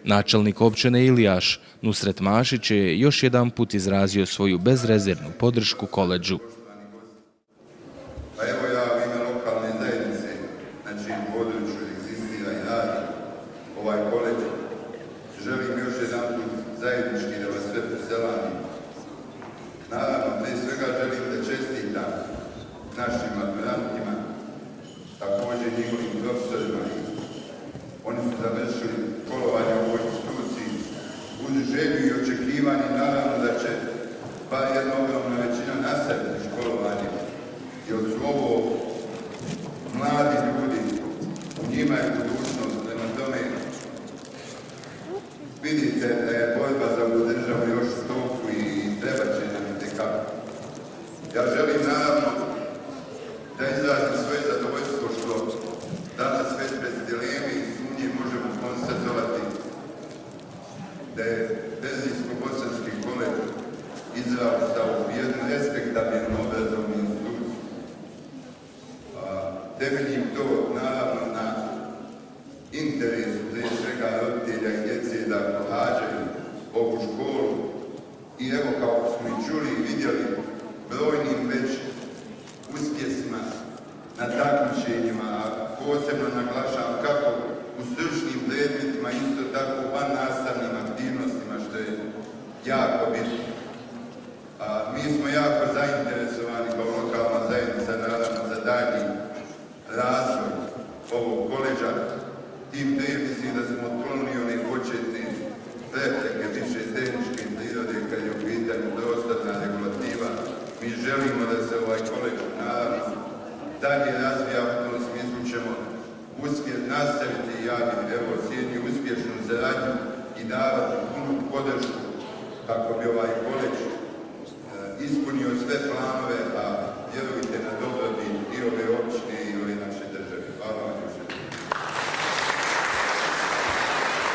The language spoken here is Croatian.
Načelnik općine Ilijaš, Nusret Mašić, je još jedan put izrazio svoju bezrezervnu podršku koledžu. Pa evo ja u ime lokalne zajednice, na čijem području egzistira i radi ovaj koledž, želim još jedan put zajednički da vas sve poselamim. Naravno, prije svega želim da čestitam našim maturantima, također njihovim profesorima. Oni su završili školovanje u ovoj instituciji uz želju i očekivanje, naravno da će bar jedna ogromna većina nastaviti školovanje. Jer su ovo mladi ljudi, u njima je budućnost, prema tome vidite da je borba za ovu državu još u toku i treba će nam itekako. Ja želim naravno da izrazim svoje zadovoljstvo što danas već bez dileme i sumnje možemo konstatovati da je Terzinsko-Bosanski koledž izrastao u jednu respektabilnu obrazovnu instituciju. Temeljim to naravno na interesu prije svega roditelja i djece da pohađaju ovu školu i evo kao smo i čuli i vidjeli brojnim već uspjesima na takmičenjima, a posebno naglašavam kako u stručnim predmetima, isto tako u van nastavnim aktivnostima, što je jako bitno. Mi smo jako zainteresovani kao lokalna zajednica, naravno, za dalji razvoj ovog koledža. Tim prije mislim da smo otklonili one početne prepreke više tehničke prirode kad je u pitanju prostorna regulativa. Mi želimo da se ovaj koledž, naravno, dalje razvija, u tom smislu ćemo nastaviti i ja bih evo sjednju uspješnu zaradnju i davati punu podršku kako bi ovaj koledž ispunio sve planove